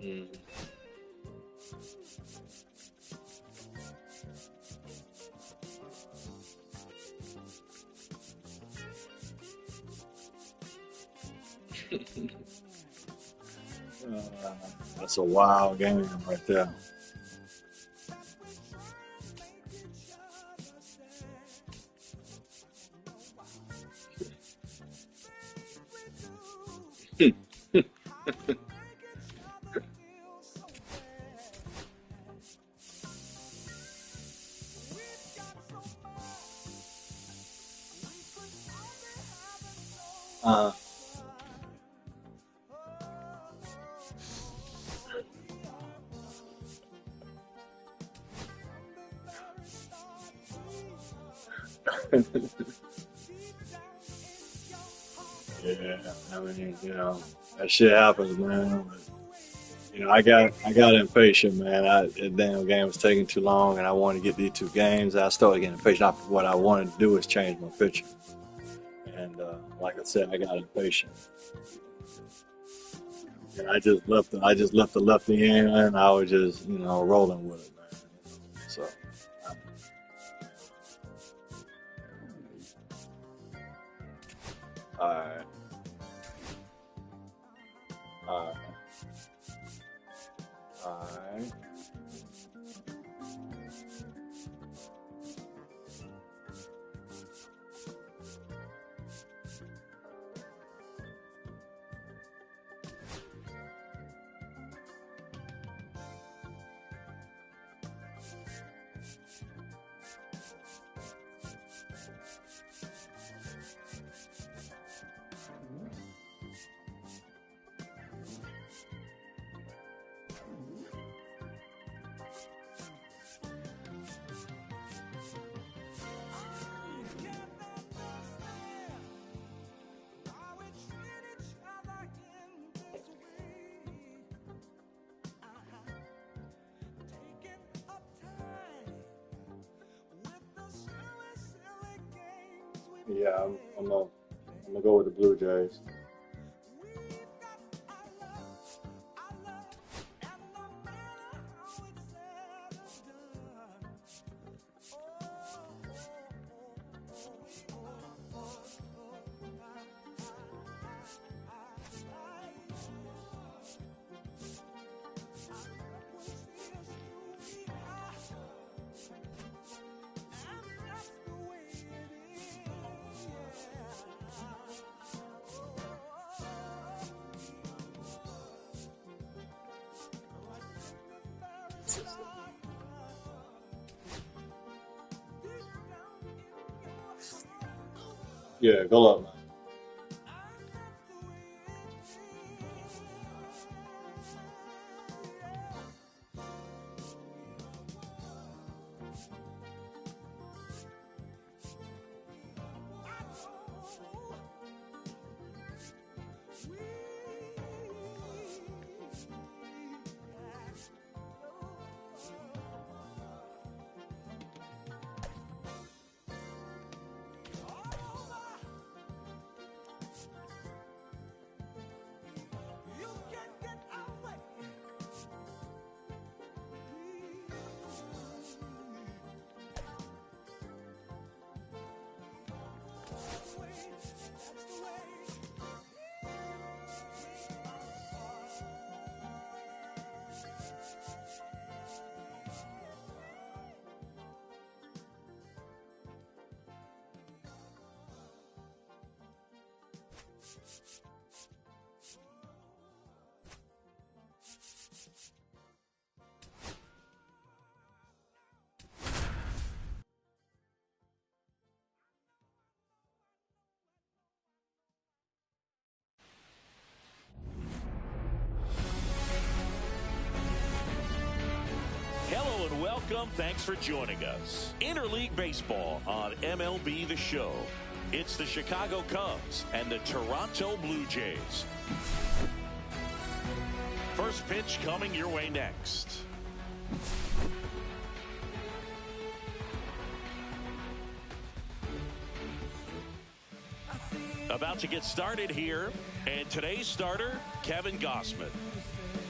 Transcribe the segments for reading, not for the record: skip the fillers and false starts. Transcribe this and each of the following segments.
Mm. That's a wild game right there. Uh, yeah, I mean, that shit happens, man. But, I got impatient, man. The damn game was taking too long, and I wanted to get these two games. I started getting impatient. What I wanted to do is change my pitcher, and like I said, I got impatient, and I just left the lefty in, and I was just, rolling with it, man. So, all right, all right, all right. Yeah, I'm gonna go with the Blue Jays. Yeah, go up, man. Hello and welcome. Thanks for joining us. Interleague Baseball on MLB The Show. It's the Chicago Cubs and the Toronto Blue Jays. First pitch coming your way next. About to get started here, and today's starter, Kevin Gausman.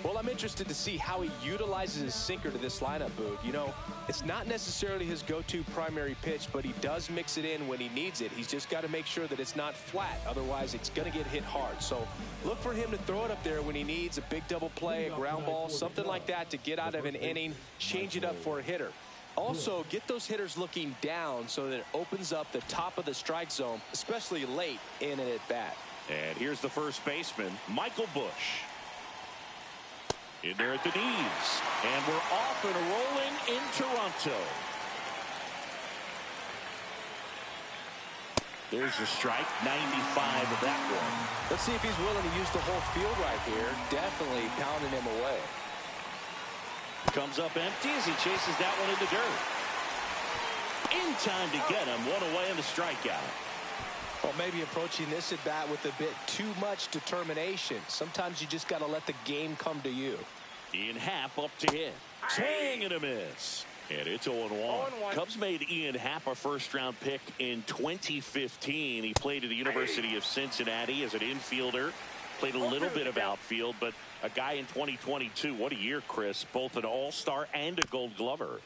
Well, I'm interested to see how he utilizes his sinker to this lineup, Boog. You know, it's not necessarily his go-to primary pitch, but he does mix it in when he needs it. He's just got to make sure that it's not flat. Otherwise, it's going to get hit hard. So look for him to throw it up there when he needs a big double play, a ground ball, something like that to get out of an inning, change it up for a hitter. Also, get those hitters looking down so that it opens up the top of the strike zone, especially late in an at-bat. And here's the first baseman, Michael Busch. In there at the knees. And we're off and rolling in Toronto. There's a strike, 95 of that one. Let's see if he's willing to use the whole field right here. Definitely pounding him away. Comes up empty as he chases that one in the dirt. In time to get him. One away in the strikeout. Well, maybe approaching this at bat with a bit too much determination. Sometimes you just got to let the game come to you. Ian Happ up to hit. Swing and a miss. And it's 0-1. Cubs made Ian Happ a first-round pick in 2015. He played at the University of Cincinnati as an infielder. Played a little bit of outfield, but a guy in 2022. What a year, Chris. Both an all-star and a gold glover.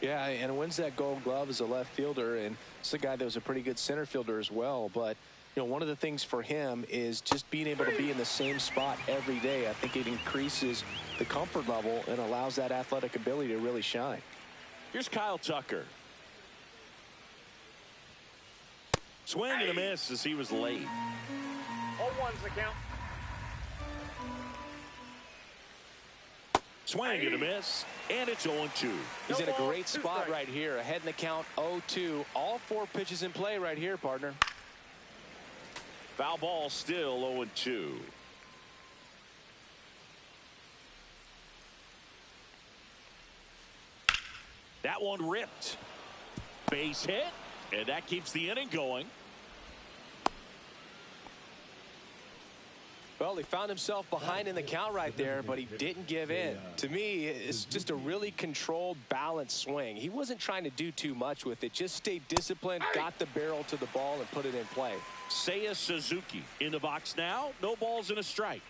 Yeah, and wins that gold glove as a left fielder, and it's a guy that was a pretty good center fielder as well. But, you know, one of the things for him is just being able to be in the same spot every day. I think it increases the comfort level and allows that athletic ability to really shine. Here's Kyle Tucker. Swing and a miss as he was late. 0-1's the count. Swing and a miss, and it's 0-2. He's in a great spot right here. Ahead in the count, 0-2. All 4 pitches in play right here, partner. Foul ball still 0-2. That one ripped. Base hit, and that keeps the inning going. Well, he found himself behind in the count right there, but he didn't give in. To me, it's just a really controlled, balanced swing. He wasn't trying to do too much with it. Just stayed disciplined, got the barrel to the ball, and put it in play. Seiya Suzuki in the box now. No balls and a strike.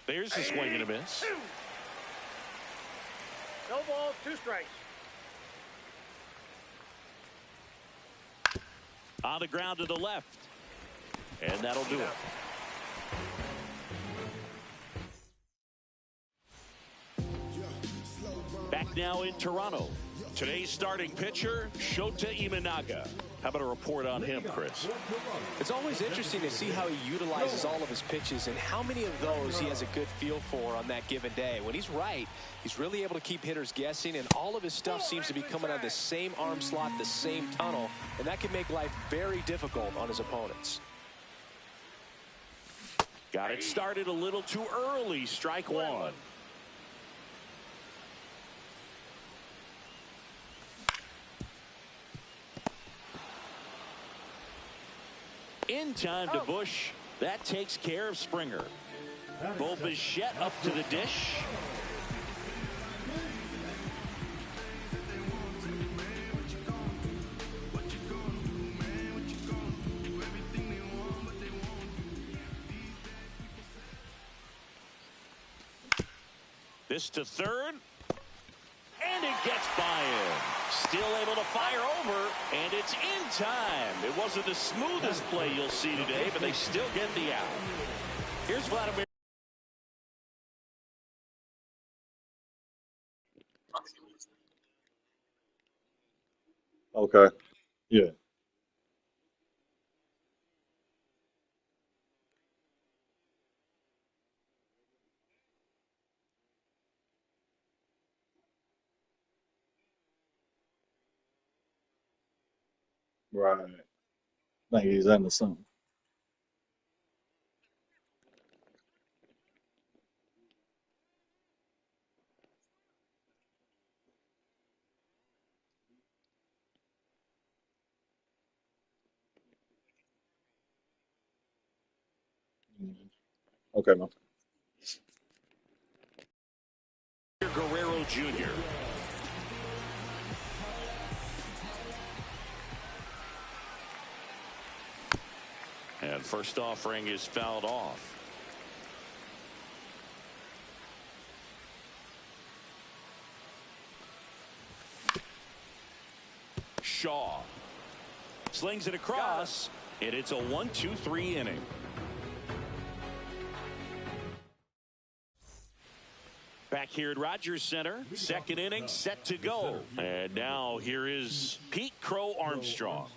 There's the swing and a miss. No balls, 2 strikes. On the ground to the left. And that'll do it. Back now in Toronto. Today's starting pitcher, Shota Imanaga. How about a report on him, Chris? It's always interesting to see how he utilizes all of his pitches and how many of those he has a good feel for on that given day. When he's right, he's really able to keep hitters guessing, and all of his stuff seems to be coming out of the same arm slot, the same tunnel, and that can make life very difficult on his opponents. Got it started a little too early. Strike 1. In time to Busch. That takes care of Springer. Bo Bichette up to the dish. This to third. And it gets by him. Still able to fire over, and it's in time. It wasn't the smoothest play you'll see today, but they still get the out. Here's Vladimir. Okay. Yeah. Right. I think he's into something. Okay, man. Guerrero Jr. And first offering is fouled off. Slings it across, and it's a 1-2-3 inning. Back here at Rogers Center, second inning set to go. And now here is Pete Crow Armstrong.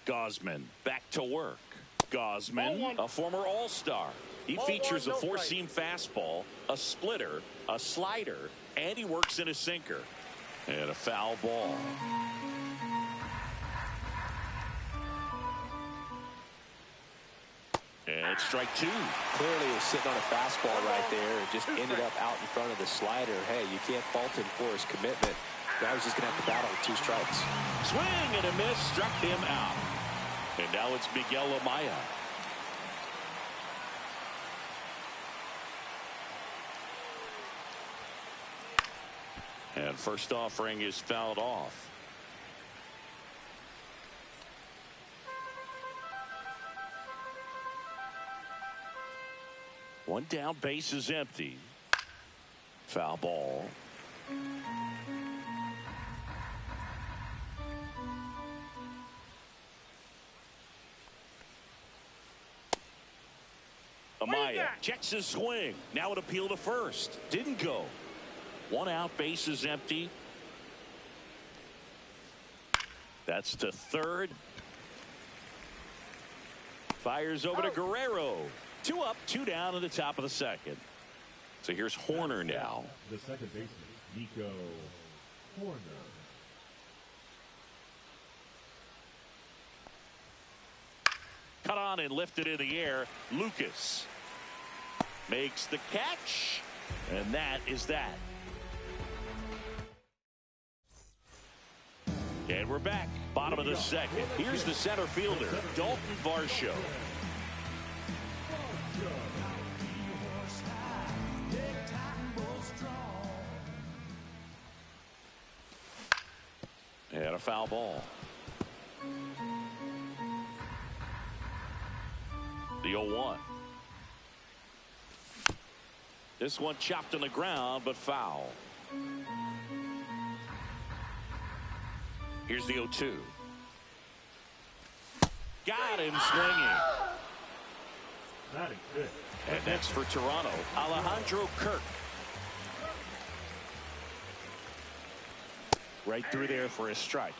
Gosman back to work. Gosman, a former All-Star. He features a four-seam fastball, a splitter, a slider, and he works in a sinker. And a foul ball. And strike two. Clearly he was sitting on a fastball right there and just ended up out in front of the slider. Hey, you can't fault him for his commitment. Now he's just going to have to battle with 2 strikes. Swing and a miss, struck him out. And now it's Miguel Amaya. And first offering is fouled off. One down, base is empty. Foul ball. Amaya checks his swing. Now an appeal to first. Didn't go. One out, base is empty. That's to third. Fires over to Guerrero. 2 up, 2 down at the top of the second. So here's Horner now. The second baseman, Nico Horner. Cut on and lifted in the air. Lucas makes the catch. And that is that. And we're back. Bottom of the second. Here's the center fielder, Dalton Varsho. And a foul ball. The 0-1. This one chopped on the ground, but foul. Here's the 0-2. Got him swinging. That is good. And next for Toronto, Alejandro Kirk. Right through there for a strike.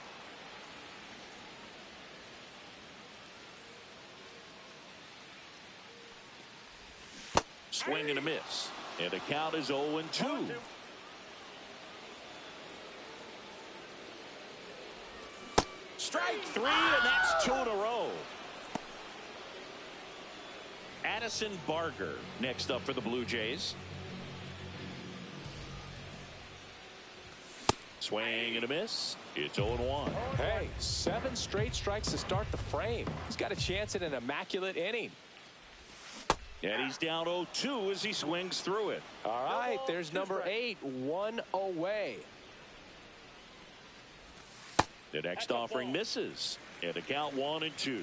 Swing and a miss. And the count is 0-2. Strike 3, and that's 2 in a row. Addison Barger next up for the Blue Jays. Swing and a miss. It's 0-1. Hey, 7 straight strikes to start the frame. He's got a chance at an immaculate inning. And he's down 0-2 as he swings through it. All right, there's number 8, 1 away. The next offering misses. And the count 1-2.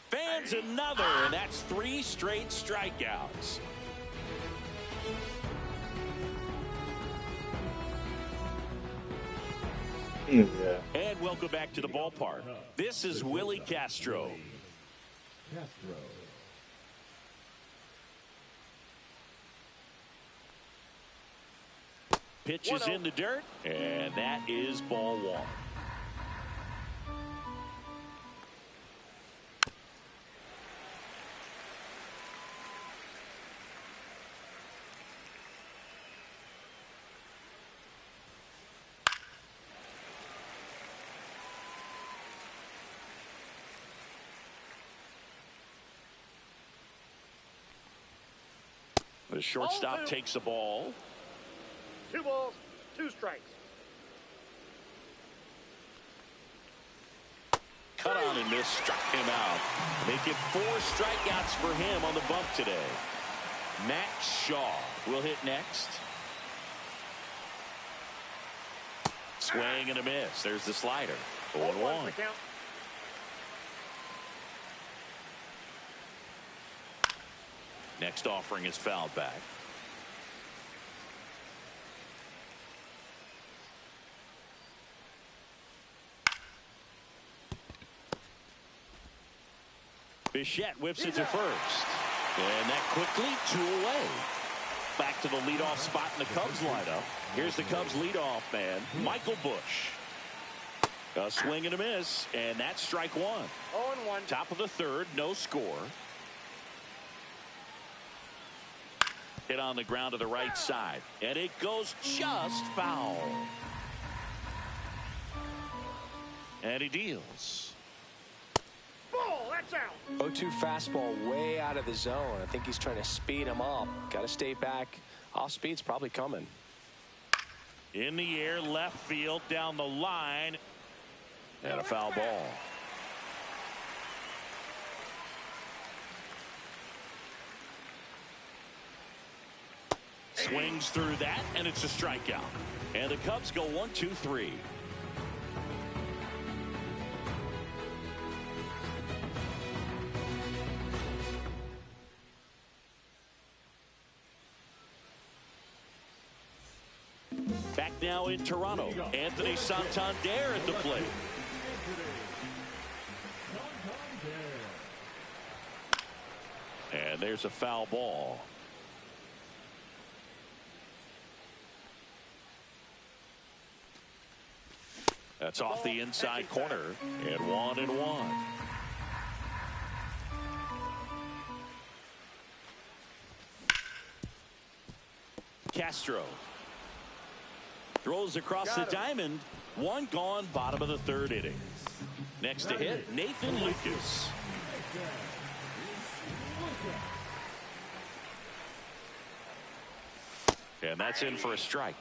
Fans another, and that's 3 straight strikeouts. Yeah. And welcome back to the ballpark. This is Willie Castro. Castro. Pitch is in the dirt, and that is ball 1. The shortstop takes the ball. 2 balls, 2 strikes. Cut on and miss, struck him out. Make it 4 strikeouts for him on the bump today. Max Shaw will hit next. Swing and a miss. There's the slider. 0-1. Next offering is fouled back. Bichette whips it to first. And that quickly 2 away. Back to the leadoff spot in the Cubs lineup. Here's the Cubs leadoff man, Michael Busch. A swing and a miss, and that's strike one. 0-1. Top of the third, no score. Hit on the ground to the right side, and it goes just foul. And he deals. Ball, that's out. 0-2 fastball way out of the zone. I think he's trying to speed him up. Got to stay back. Off speed's probably coming. In the air, left field, down the line. And a foul ball. Swings through that, and it's a strikeout. And the Cubs go 1-2-3. Back now in Toronto, Anthony Santander at the plate. And there's a foul ball. That's off the inside corner, and 1-1. Castro throws across the diamond. One gone, bottom of the third inning. Next to hit, Nathan Lucas. And that's in for a strike.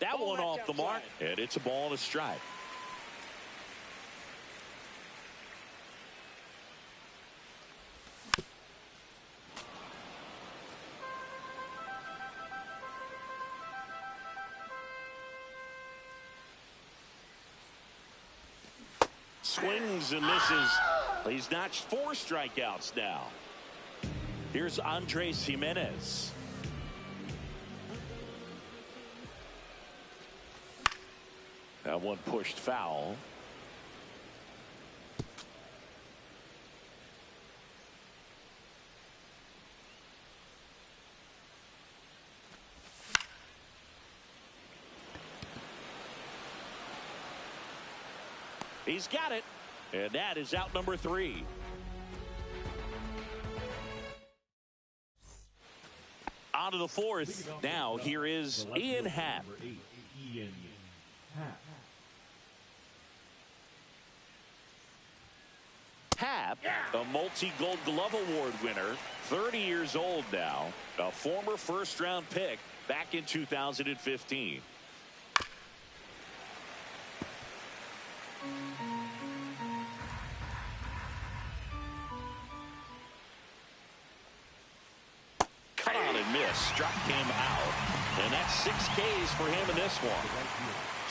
That one off the mark, and it's a ball and a strike. Swings and misses. He's notched 4 strikeouts now. Here's Andres Jimenez. That one pushed foul. He's got it, and that is out number 3. On to the 4th. Now here is Ian Happ. Happ, a multi-Gold Glove Award winner, 30 years old now, a former first-round pick back in 2015. Cut on and miss, struck him out, and that's 6 Ks for him in this one.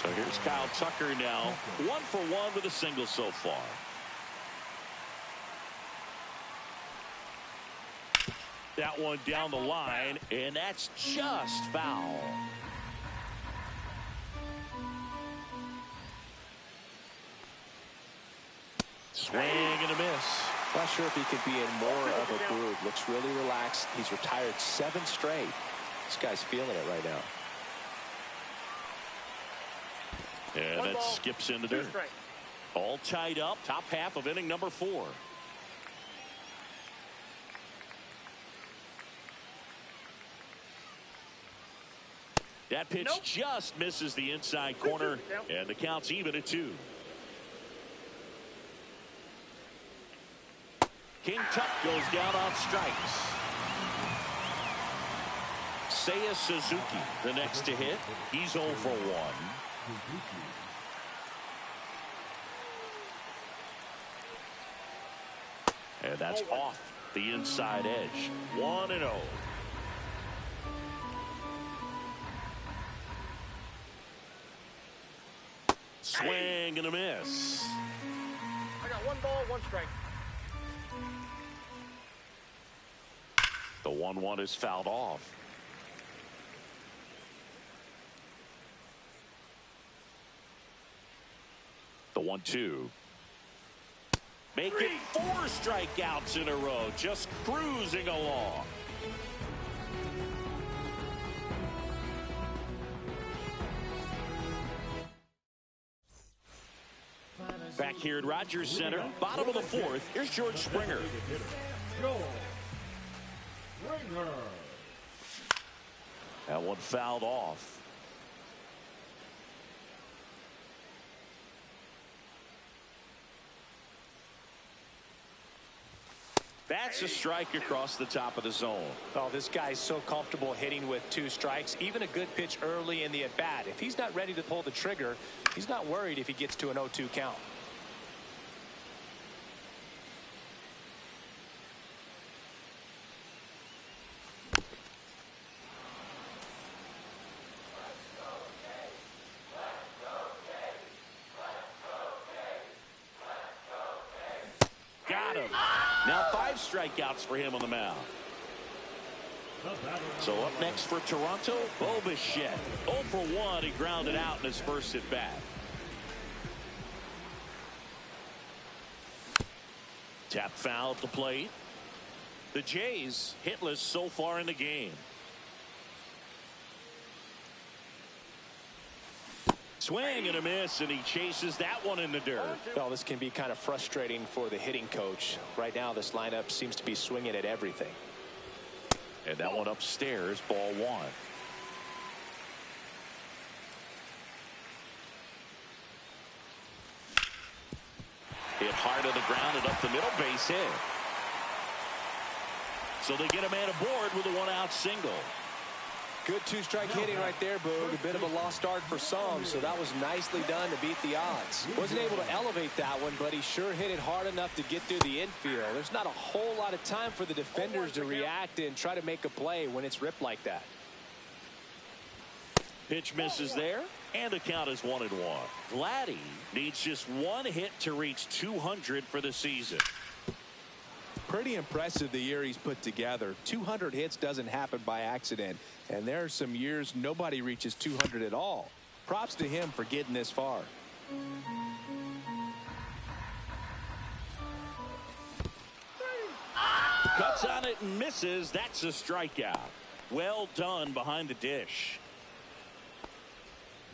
So here's Kyle Tucker now, 1 for 1 with a single so far. That one down the line, and that's just foul. Swing and a miss. Not sure if he could be in more of a groove. Looks really relaxed. He's retired 7 straight. This guy's feeling it right now. And that skips into dirt. All tied up, top half of inning number 4. That pitch just misses the inside corner, and the count's even at 2. King Tuck goes down on strikes. Seiya Suzuki, the next to hit. He's 0 for 1. And that's off the inside edge. 1-0. Swing and a miss. I got 1 ball, 1 strike. The 1-1 is fouled off. The 1-2. Make it 4 strikeouts in a row. Just cruising along. Back here at Rogers Center, bottom of the 4th. Here's George Springer. That one fouled off. That's a strike across the top of the zone. Oh, this guy's so comfortable hitting with 2 strikes. Even a good pitch early in the at-bat. If he's not ready to pull the trigger, he's not worried if he gets to an 0-2 count. Got him. Now 5 strikeouts for him on the mound. So up next for Toronto, Bo Bichette. 0 for 1. He grounded out in his first at bat. Tap foul at the plate. The Jays hitless so far in the game. Swing and a miss, and he chases that one in the dirt. Well, this can be kind of frustrating for the hitting coach. Right now, this lineup seems to be swinging at everything. And that one upstairs, ball 1. Hit hard to the ground and up the middle, base hit. So they get a man aboard with a 1-out single. Good 2-strike hitting right there, Boog. A bit of a lost start for some, so that was nicely done to beat the odds. Wasn't able to elevate that one, but he sure hit it hard enough to get through the infield. There's not a whole lot of time for the defenders to react and try to make a play when it's ripped like that. Pitch misses there, and the count is 1-1. Vladdy needs just 1 hit to reach 200 for the season. Pretty impressive the year he's put together. 200 hits doesn't happen by accident, and there are some years nobody reaches 200 at all. Props to him for getting this far. Cuts on it and misses. That's a strikeout. Well done behind the dish.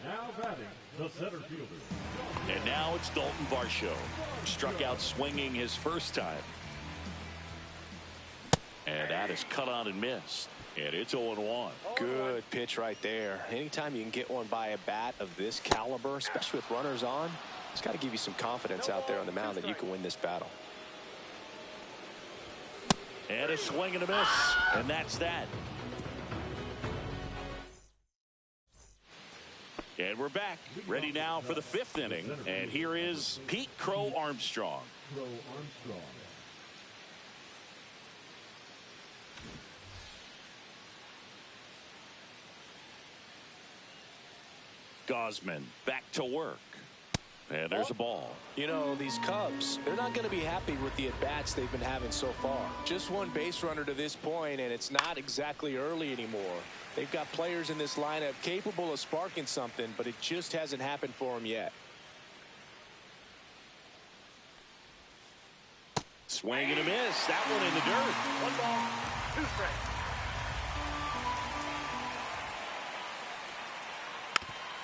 Now batting, the center fielder. And now it's Dalton Varsho. Struck out swinging his first time. And that is cut on and missed. And it's 0-1. Good pitch right there. Anytime you can get one by a bat of this caliber, especially with runners on, it's got to give you some confidence out there on the mound that you can win this battle. And a swing and a miss. And that's that. And we're back. Ready now for the 5th inning. And here is Pete Crow Armstrong. Crow Armstrong. Gosman back to work. And there's a ball. You know, these Cubs, they're not going to be happy with the at-bats they've been having so far. Just 1 base runner to this point, and it's not exactly early anymore. They've got players in this lineup capable of sparking something, but it just hasn't happened for them yet. Swing and a miss. That one in the dirt. 1 ball, 2 strikes.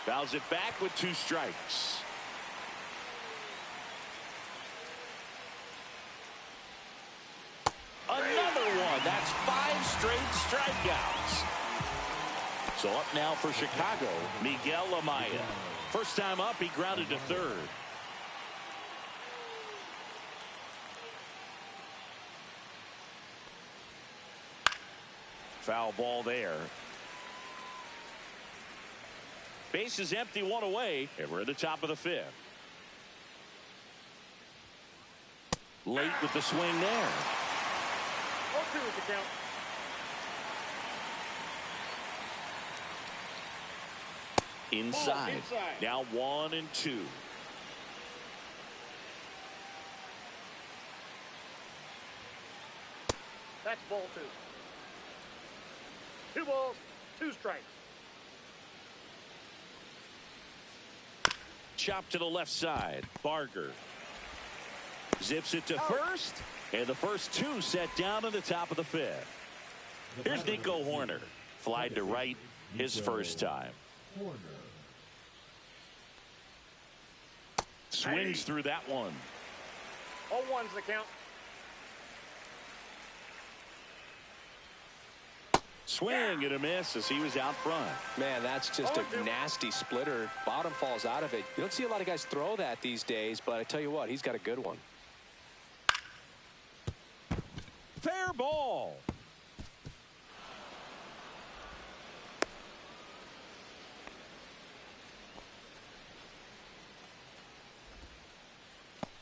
Fouls it back with 2 strikes. Another one. That's 5 straight strikeouts. So up now for Chicago, Miguel Amaya. First time up, he grounded to third. Foul ball there. Base is empty, 1 away, and we're at the top of the 5th. Late with the swing there. 0-2 is the count. Inside. Inside. Now 1-2. That's ball 2. 2 balls, 2 strikes. Chop to the left side. Barger zips it to first, and the first two set down in the top of the fifth. Here's Nico Horner. Flied to right his first time. Swings through that one. 0-1's the count. Swing and a miss as he was out front. Man, that's just a nasty splitter. Bottom falls out of it. You don't see a lot of guys throw that these days, but I tell you what, he's got a good one. Fair ball.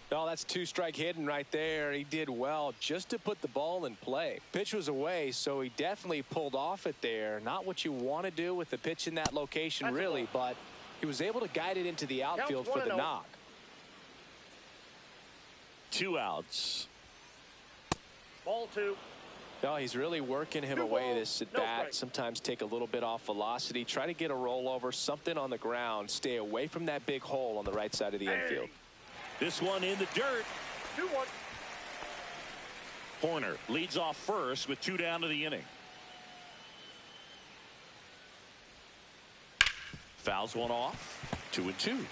No, that's two-strike hidden right there. He did well just to put the ball in play. Pitch was away, so he definitely pulled off it there. Not what you want to do with the pitch in that location, really, but he was able to guide it into the outfield for the knock. 2 outs. Ball 2. No, he's really working him away this at bat. Sometimes take a little bit off velocity. Try to get a rollover, something on the ground. Stay away from that big hole on the right side of the infield. This one in the dirt. 2-1. Horner leads off first with 2 down to the inning. Fouls one off. 2-2.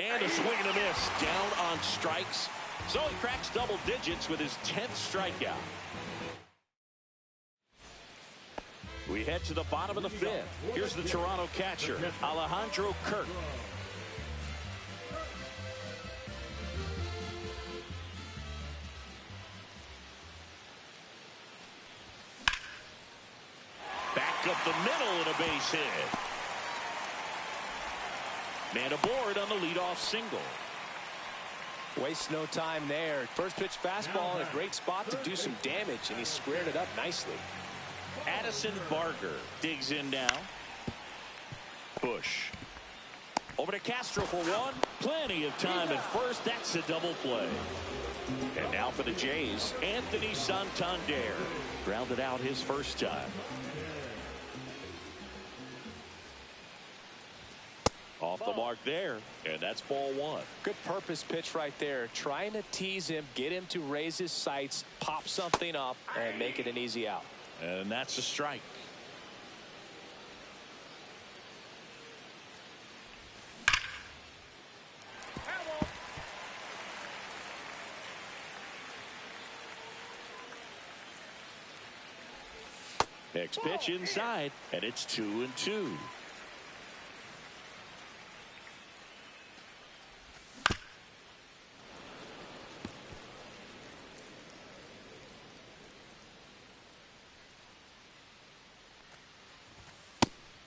And a swing and a miss down on strikes. So he cracks double digits with his 10th strikeout. We head to the bottom of the fifth. Here's the Toronto catcher, Alejandro Kirk. Back up the middle and a base hit. Man aboard on the leadoff single. Wastes no time there. First pitch fastball in a great spot to do some damage, and he squared it up nicely. Addison Barger digs in now. Bush. Over to Castro for one. Plenty of time at first. That's a double play. And now for the Jays, Anthony Santander. Grounded out his first time. Off the mark there, and that's ball 1. Good purpose pitch right there. Trying to tease him, get him to raise his sights, pop something up, and make it an easy out. And that's a strike. Next pitch inside, and it's 2-2.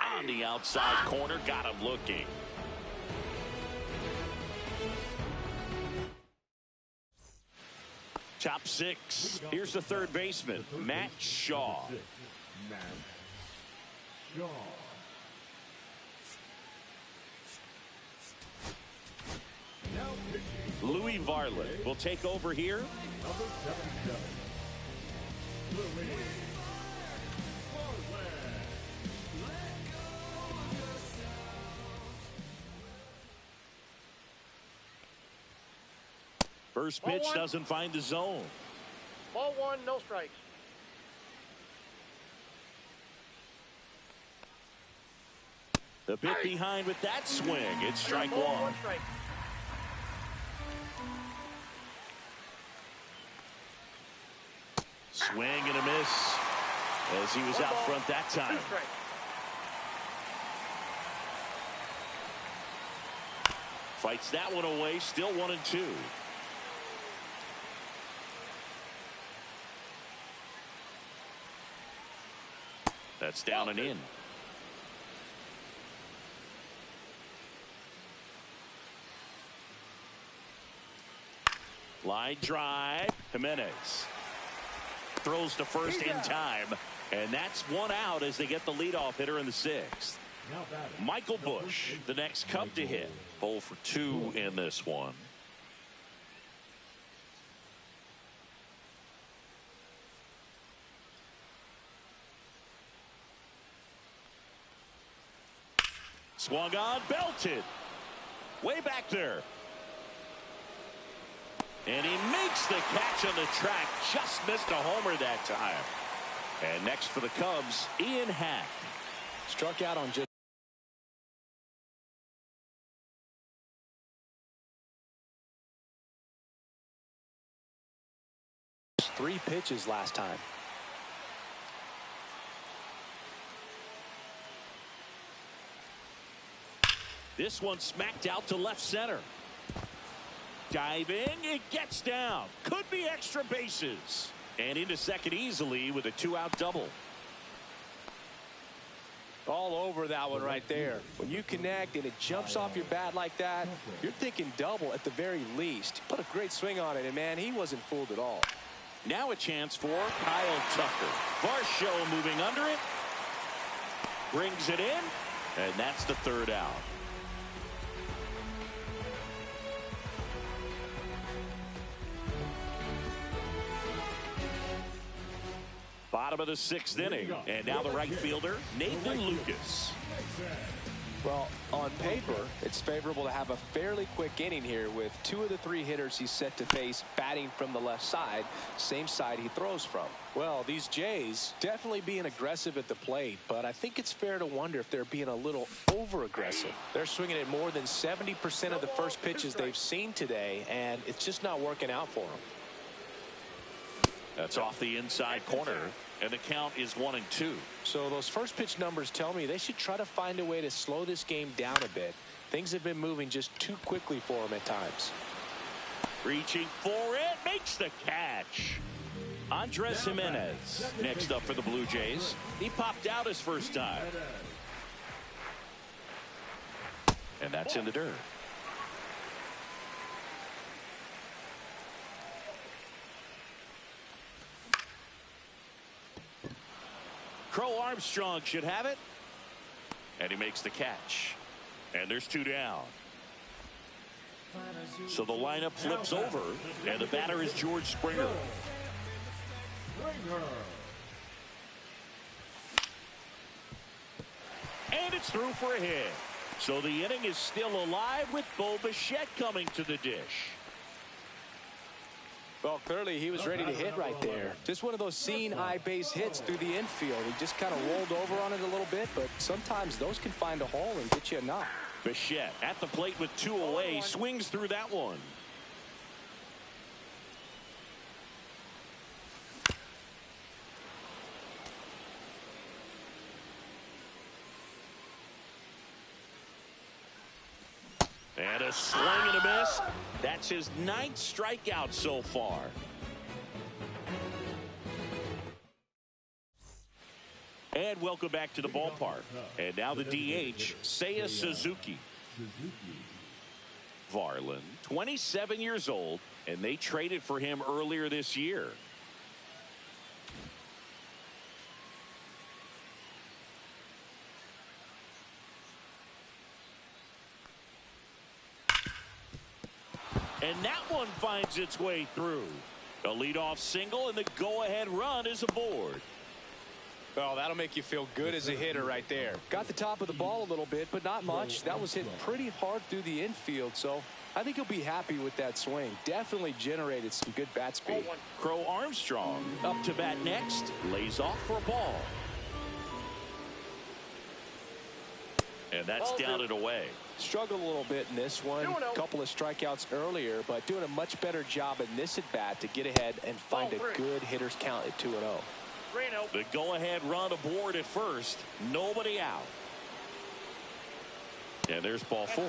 On the outside corner, got him looking. Top 6. Here's the third baseman, Matt Shaw. Matt Shaw. Louis Varland will take over here. Number 77. Louis Varland. First pitch doesn't find the zone. Ball 1, no strikes. The bit behind with that swing. It's strike Ball 1. 1 strike. Swing and a miss as he was out front that time. 2 strikes. Fights that one away. Still 1-2. That's down and in. Line drive. Jimenez throws to first in time, and that's 1 out as they get the leadoff hitter in the 6th. Michael Bush, the next Cub to hit. 0 for 2 in this one. Swung on, belted. Way back there. And he makes the catch on the track. Just missed a homer that time. And next for the Cubs, Ian Happ. Struck out on just 3 pitches last time. This one smacked out to left center. Diving, it gets down. Could be extra bases. And into second easily with a 2-out double. All over that one right there. When you connect and it jumps off your bat like that, you're thinking double at the very least. Put a great swing on it, and man, he wasn't fooled at all. Now a chance for Kyle Tucker. Varsho moving under it. Brings it in. And that's the 3rd out. Bottom of the 6th inning. And now the right fielder, Nathan Lucas. Well, on paper, it's favorable to have a fairly quick inning here with 2 of the 3 hitters he's set to face batting from the left side, same side he throws from. Well, these Jays definitely being aggressive at the plate, but I think it's fair to wonder if they're being a little over-aggressive. They're swinging at more than 70% of the first pitches they've seen today, and it's just not working out for them. That's off the inside corner. And the count is 1-2. So those first pitch numbers tell me they should try to find a way to slow this game down a bit. Things have been moving just too quickly for them at times. Reaching for it, makes the catch. Andres Jimenez next up for the Blue Jays. He popped out his first time. And that's in the dirt. Crow Armstrong should have it. And he makes the catch. And there's 2 down. So the lineup flips over. And the batter is George Springer. And it's through for a hit. So the inning is still alive with Bo Bichette coming to the dish. Well, clearly he was ready to hit right there. Just one of those seeing eye base hits through the infield. He just kind of rolled over on it a little bit, but sometimes those can find a hole and get you a knock. Bichette at the plate with 2 away, swings through that one. And a swing and a miss. That's his 9th strikeout so far. And welcome back to the ballpark. And now the DH, Seiya Suzuki. Varland, 27 years old, and they traded for him earlier this year. And that one finds its way through. A leadoff single, and the go-ahead run is aboard. Well, that'll make you feel good as a hitter right there. Got the top of the ball a little bit, but not much. That was hit pretty hard through the infield, so I think he'll be happy with that swing. Definitely generated some good bat speed. Crow Armstrong up to bat next. Lays off for a ball. And that's down and away. Struggled a little bit in this one. A couple of strikeouts earlier, but doing a much better job in this at bat to get ahead and find a good hitter's count at 2-0. The go-ahead run aboard at first. Nobody out. And there's ball 4.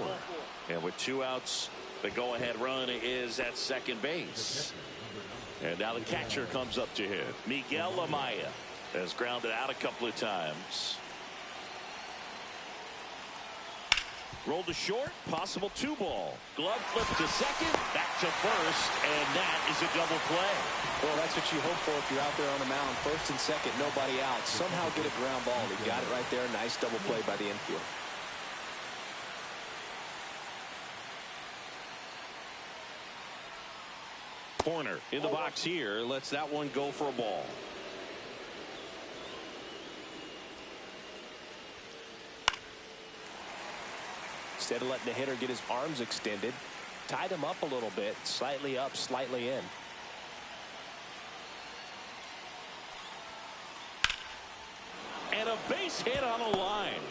And with 2 outs, the go-ahead run is at second base. And now the catcher comes up to hit. Miguel Amaya has grounded out a couple of times. Rolled to short, possible 2-ball. Glove flip to second, back to first, and that is a double play. Well, that's what you hope for if you're out there on the mound. First and second, nobody out. Somehow get a ground ball. He got it right there. Nice double play by the infield. Corner in the box here. Lets that one go for a ball. Instead of letting the hitter get his arms extended, tied him up a little bit, slightly up, slightly in. And a base hit on a line.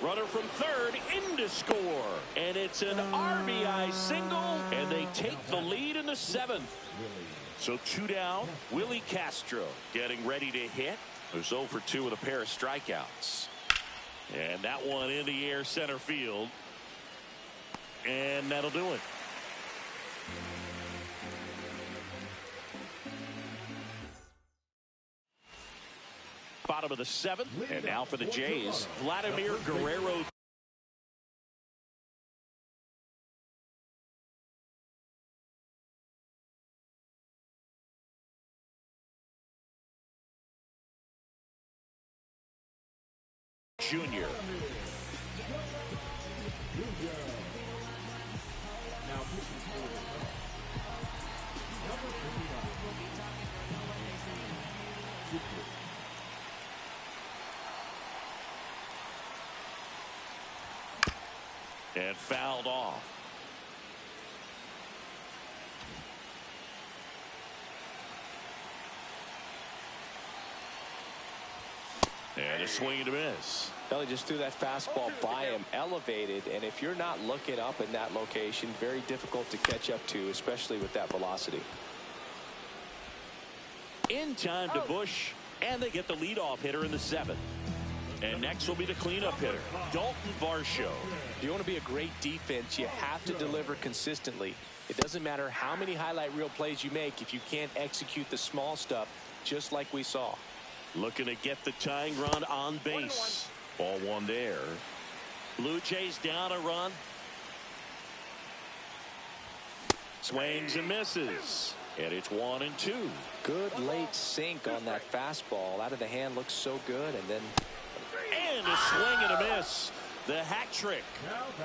Runner from third in to score. And it's an RBI single, and they take the lead in the 7th. So 2 down. Willie Castro getting ready to hit. There's 0 for 2 with a pair of strikeouts. And that one in the air center field. And that'll do it. Bottom of the 7th. And now for the Jays, Vladimir Guerrero. Junior. And fouled off. And a swing and a miss. Well, he just threw that fastball by him, elevated, and if you're not looking up in that location, very difficult to catch up to, especially with that velocity. In time to Bush, and they get the leadoff hitter in the 7th. And next will be the cleanup hitter, Dalton Varsho. If you want to be a great defense, you have to deliver consistently. It doesn't matter how many highlight reel plays you make if you can't execute the small stuff, just like we saw. Looking to get the tying run on base. Ball 1 there. Blue Jays down a run. Swings and misses. And it's 1 and 2. Good late sink on that fastball. Out of the hand, looks so good, and then... And a swing and a miss. The hat trick.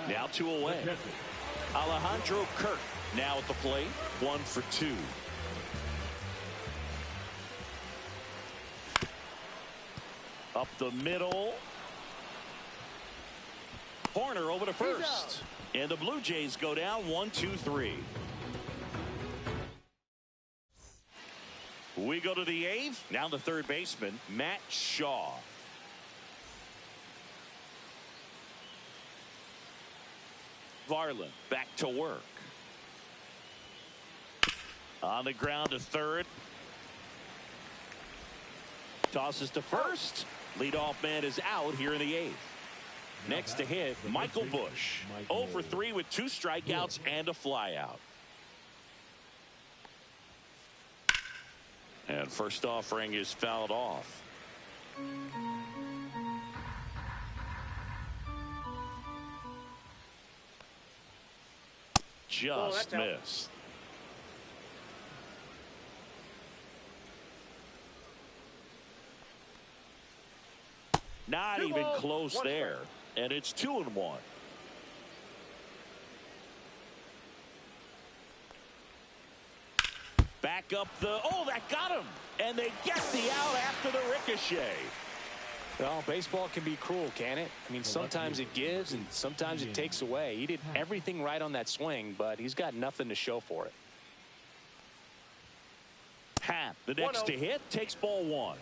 Now 2 away. Alejandro Kirk now at the plate. 1 for 2. Up the middle. Horner over to first. And the Blue Jays go down 1-2-3. We go to the 8th. Now the third baseman, Matt Shaw. Varland back to work. On the ground to third. Tosses to first. Leadoff man is out here in the 8th. Next to hit, Michael Bush. 0 for 3 with 2 strikeouts and a flyout. And first offering is fouled off. Just missed. Not even close there. And it's 2-1. Back up the, oh, that got him. And they get the out after the ricochet. Well, baseball can be cruel, can it? I mean, sometimes it gives and sometimes it takes away. He did everything right on that swing, but he's got nothing to show for it. Happ, the next to hit, takes ball 1.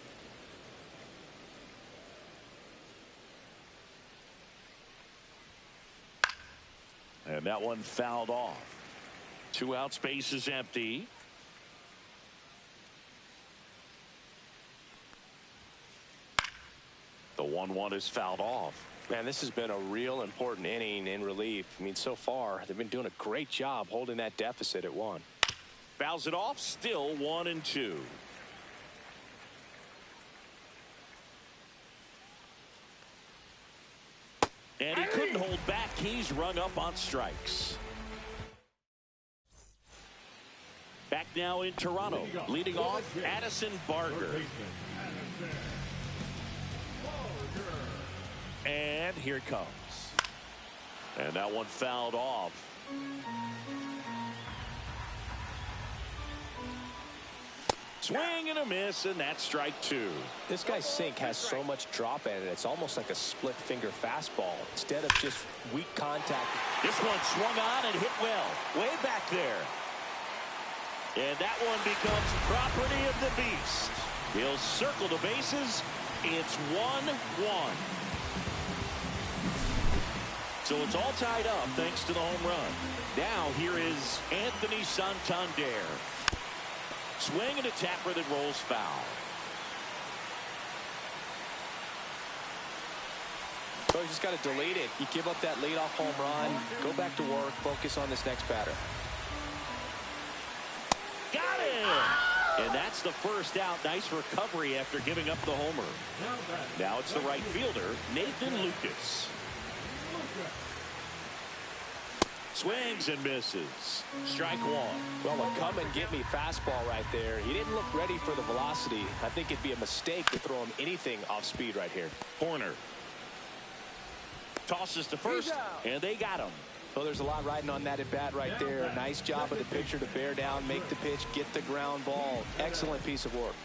And that one fouled off. 2 out, space is empty. The 1-1 is fouled off. Man, this has been a real important inning in relief. I mean, so far, they've been doing a great job holding that deficit at 1. Fouls it off, still 1 and 2. And he couldn't hold back. He's rung up on strikes. Back now in Toronto. Leading off, Addison Barger. And here it comes. And that one fouled off. Swing and a miss, and that's strike two. This guy's sink has so much drop in it. It's almost like a split finger fastball instead of just weak contact. This one swung on and hit well, way back there. And that one becomes property of the beast. He'll circle the bases. It's 1-1. So it's all tied up thanks to the home run. Now here is Anthony Santander. Swing and a tapper that rolls foul. So you just got to delete it. You give up that leadoff home run. Go back to work. Focus on this next batter. Got it! And that's the first out. Nice recovery after giving up the homer. Now it's the right fielder, Nathan Lucas. Swings and misses. Strike one. Well, a come and get me fastball right there. He didn't look ready for the velocity. I think it'd be a mistake to throw him anything off speed right here. Horner tosses to first, and they got him. Well, there's a lot riding on that at bat right there. Nice job of the pitcher to bear down, make the pitch, get the ground ball. Excellent piece of work.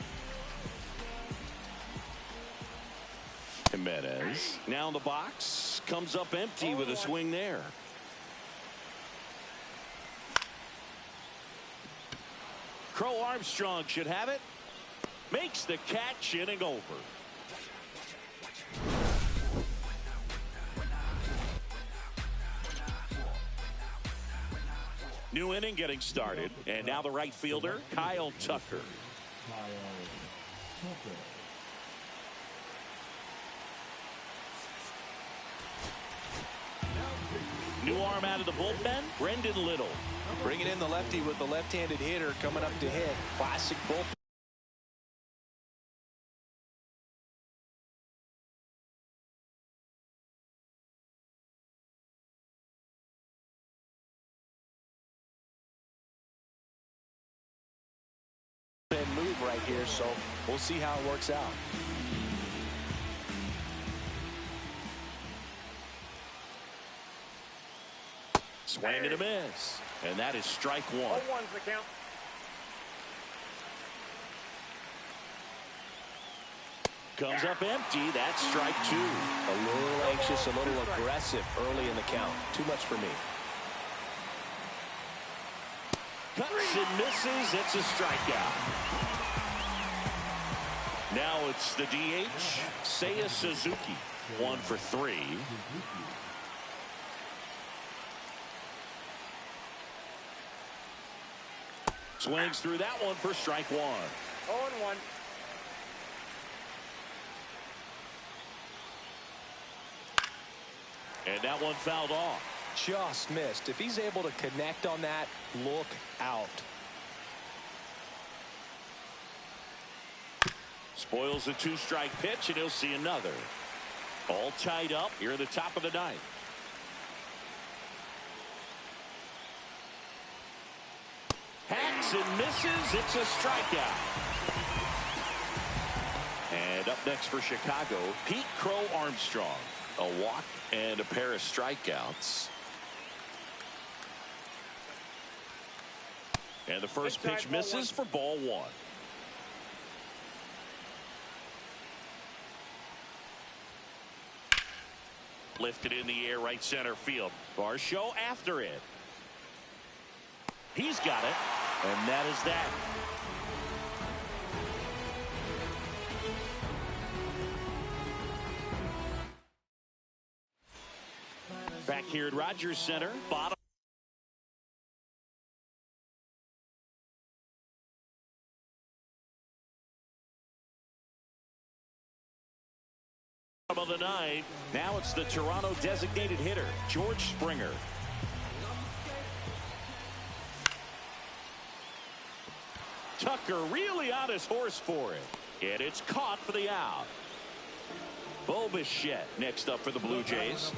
Jimenez now in the box, comes up empty with a swing there. Crow Armstrong should have it. Makes the catch, inning over. New inning getting started, and now the right fielder, Kyle Tucker. New arm out of the bullpen, Brendan Little. Bringing in the lefty with the left-handed hitter coming up to hit. Classic bullpen. Move right here, so we'll see how it works out. Swing and a miss. And that is strike one. 0-1's the count. Comes up empty. That's strike two. A little anxious, a little aggressive early in the count. Too much for me. Cuts and misses. It's a strikeout. Now it's the DH, Seiya Suzuki. 1 for 3. Swings through that one for strike one. 0-1. And that one fouled off. Just missed. If he's able to connect on that, look out. Spoils a 2-strike pitch, and he'll see another. All tied up here at the top of the ninth. Hacks and misses. It's a strikeout. And up next for Chicago, Pete Crow Armstrong. A walk and a pair of strikeouts. And the first pitch misses for ball one. Lifted in the air, right center field. Varsho after it. He's got it, and that is that. Back here at Rogers Center, bottom of the ninth. Now it's the Toronto designated hitter, George Springer. Tucker really on his horse for it. And it's caught for the out. Bo Bichette next up for the Blue Jays.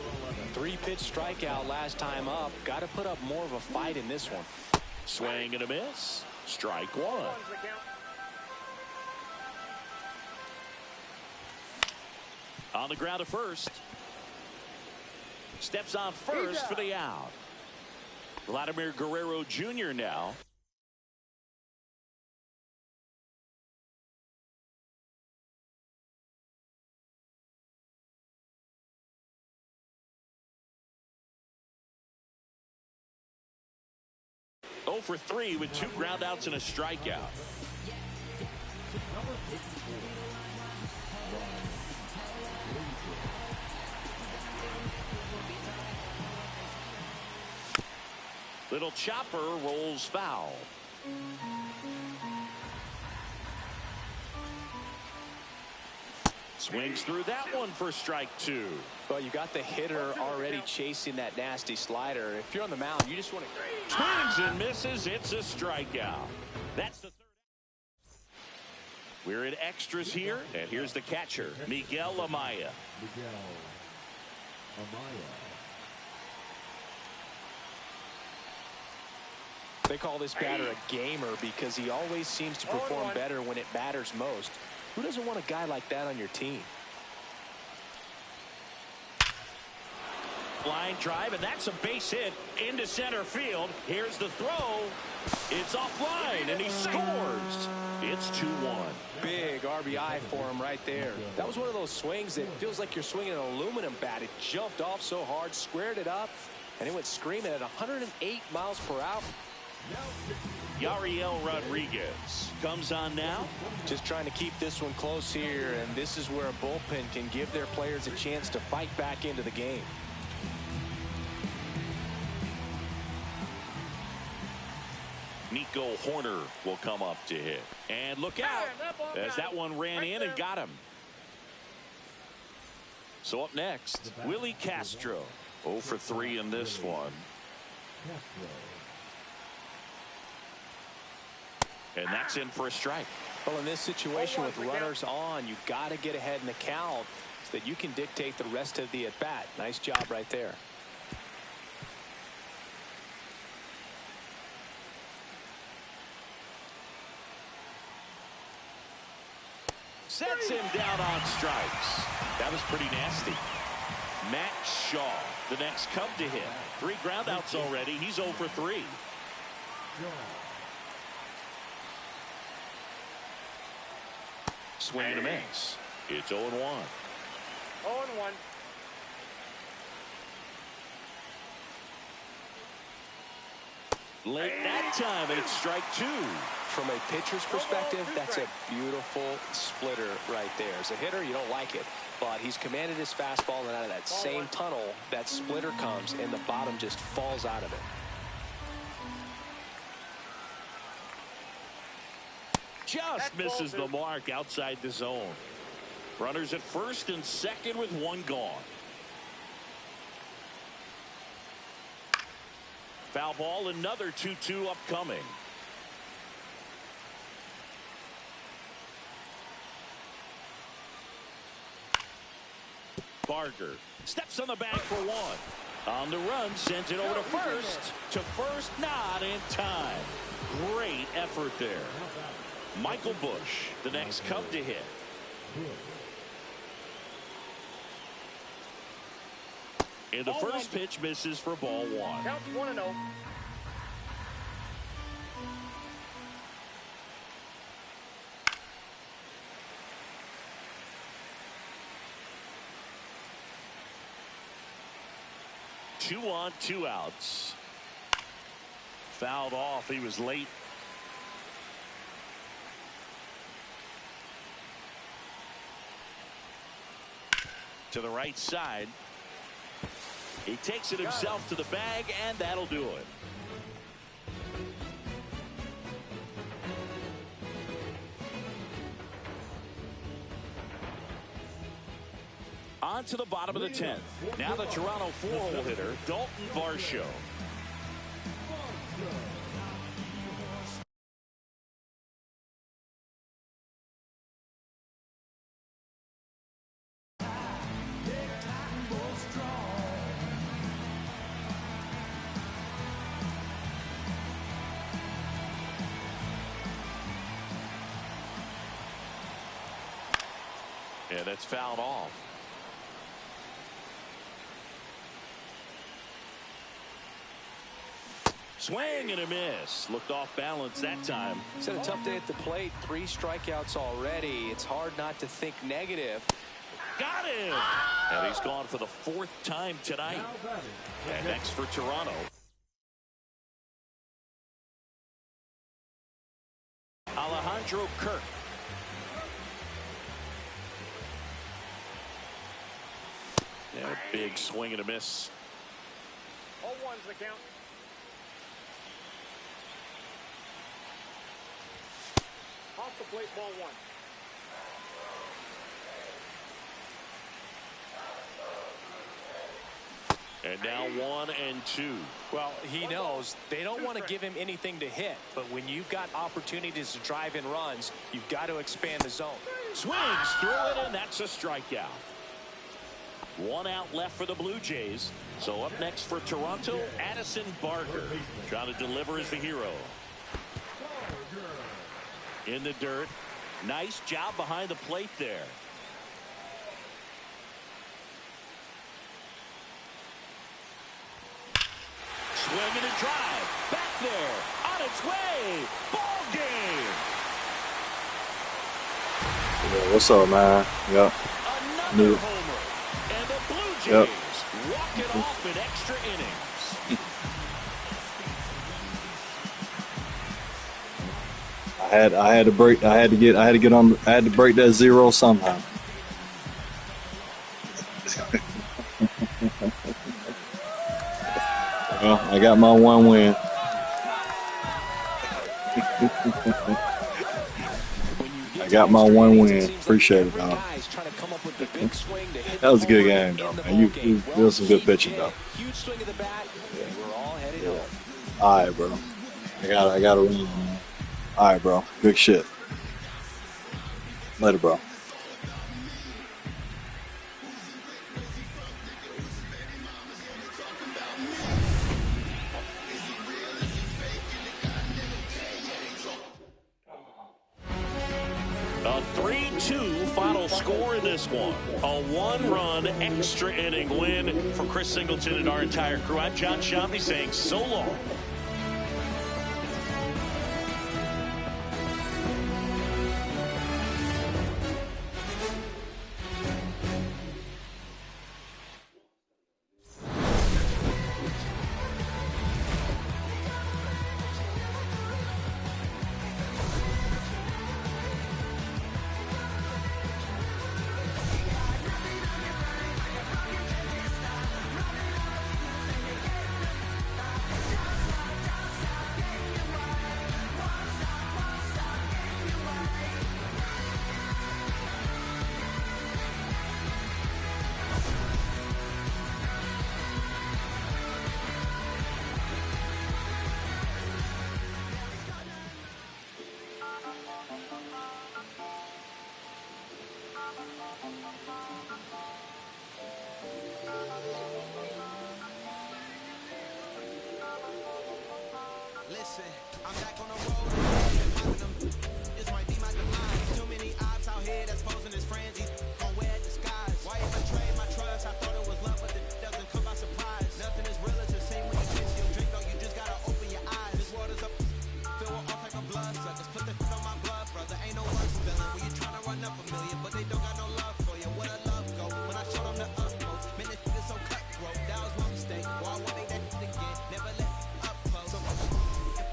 3-pitch strikeout last time up. Got to put up more of a fight in this one. Swing and a miss. Strike one. 0-1's the count. On the ground to first. Steps on first for the out. Vladimir Guerrero Jr. now. 0 for 3 with 2 groundouts and a strikeout. Little chopper rolls foul. Swings through that one for strike 2. Well, you got the hitter already chasing that nasty slider. If you're on the mound, you just want to... Swings and misses. It's a strikeout. That's the third. We're in extras here, and here's the catcher, Miguel Amaya. They call this batter a gamer because he always seems to perform better when it matters most. Who doesn't want a guy like that on your team? Line drive, and that's a base hit into center field. Here's the throw. It's offline, and he scores. It's 2-1. Big RBI for him right there. That was one of those swings that feels like you're swinging an aluminum bat. It jumped off so hard, squared it up, and it went screaming at 108 miles per hour. Yariel Rodriguez comes on now. Just trying to keep this one close here, and this is where a bullpen can give their players a chance to fight back into the game. Nico Horner will come up to hit. And look out as that one ran in and got him. So up next, Willie Castro. 0 for 3 in this one. And that's in for a strike. Well, in this situation with runners on, you've got to get ahead in the count so that you can dictate the rest of the at-bat. Nice job right there. Sets him down on strikes. That was pretty nasty. Matt Shaw, the next Cub to hit. 3 groundouts already. He's 0 for 3. Swing and a miss. It's 0-1. 0-1. Late that time, and it's strike 2. From a pitcher's perspective, that's a beautiful splitter right there. As a hitter, you don't like it, but he's commanded his fastball, and out of that same tunnel, that splitter comes, and the bottom just falls out of it. Just misses the mark outside the zone. Runners at first and second with 1 gone. Foul ball, another 2-2 upcoming. Barger steps on the bag for 1. On the run, sent it over to first. To first, not in time. Great effort there. Michael Bush, the next Cub to hit. And the first pitch misses for ball 1. Counts 1-0. Two on, 2 outs. Fouled off. He was late. To the right side. He takes it himself to the bag, and that'll do it. On to the bottom of the 10th. Now the Toronto 4-hole hitter, Dalton Varsho. Yeah, that's fouled off. Swing and a miss. Looked off balance that time. He's had a tough day at the plate. 3 strikeouts already. It's hard not to think negative. Got him! And he's gone for the 4th time tonight. And next for Toronto. Alejandro Kirk. Yeah, big swing and a miss. 0-1's the count. Off the plate, ball 1. And now 1-2. Well, he knows they don't want to give him anything to hit, but when you've got opportunities to drive in runs, you've got to expand the zone. Swings through it, and that's a strikeout. 1 out left for the Blue Jays. So up next for Toronto, Addison Barker. Trying to deliver as the hero. In the dirt. Nice job behind the plate there. Swing and a drive. Back there. On its way. Ball game. Yeah, what's up, man? Yep. Another homer. And the Blue Jays walk it off in extra innings. I had to break. I had to break that 0 somehow. Well, I got my 1 win. I got my 1 win. Appreciate it, dog. That was a good game, though, man. You did some good pitching, though. Huge swing of the bat. We're all headed Yeah. home. All right, bro. I got to run, man. All right, bro. Good shit. Later, bro. A 3-2 final score in this one. A 1-run extra inning win for Chris Singleton and our entire crew. I'm John Shambi saying so long. Listen, I'm back on the road. This might be my demise. Too many ops out here that's posing as friends. Gon' wear a disguise. Why you betray my trust? I thought it was love, but it doesn't come by surprise. Nothing is real as the same when you kiss your drink, though. You just gotta open your eyes. This world is up. Filled with all type of blood suckers. Put the on my blood, brother. Ain't no worse feeling when you tryna run up a million, but they don't got no love for you. Where the love go? When I showed them the utmost. Man, this shit is so cutthroat. That was my mistake. Why I want that shit again? Never let up close.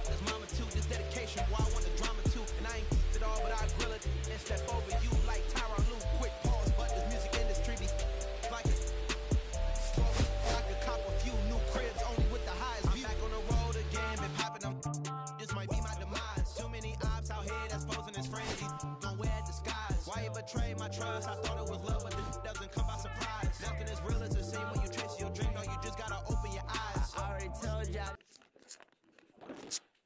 This mama too, this dedication. Why I want the drama too. And I ain't it all, but I grill it and step over you like Tyron Lue. Quick pause, but this music industry be like it. I could cop a few new cribs only with the highest view. I'm back on the road again, been popping them. This might be my demise. Too many ops out here that's posing as friends. Gon' wear a disguise. Why you betray my trust? I thought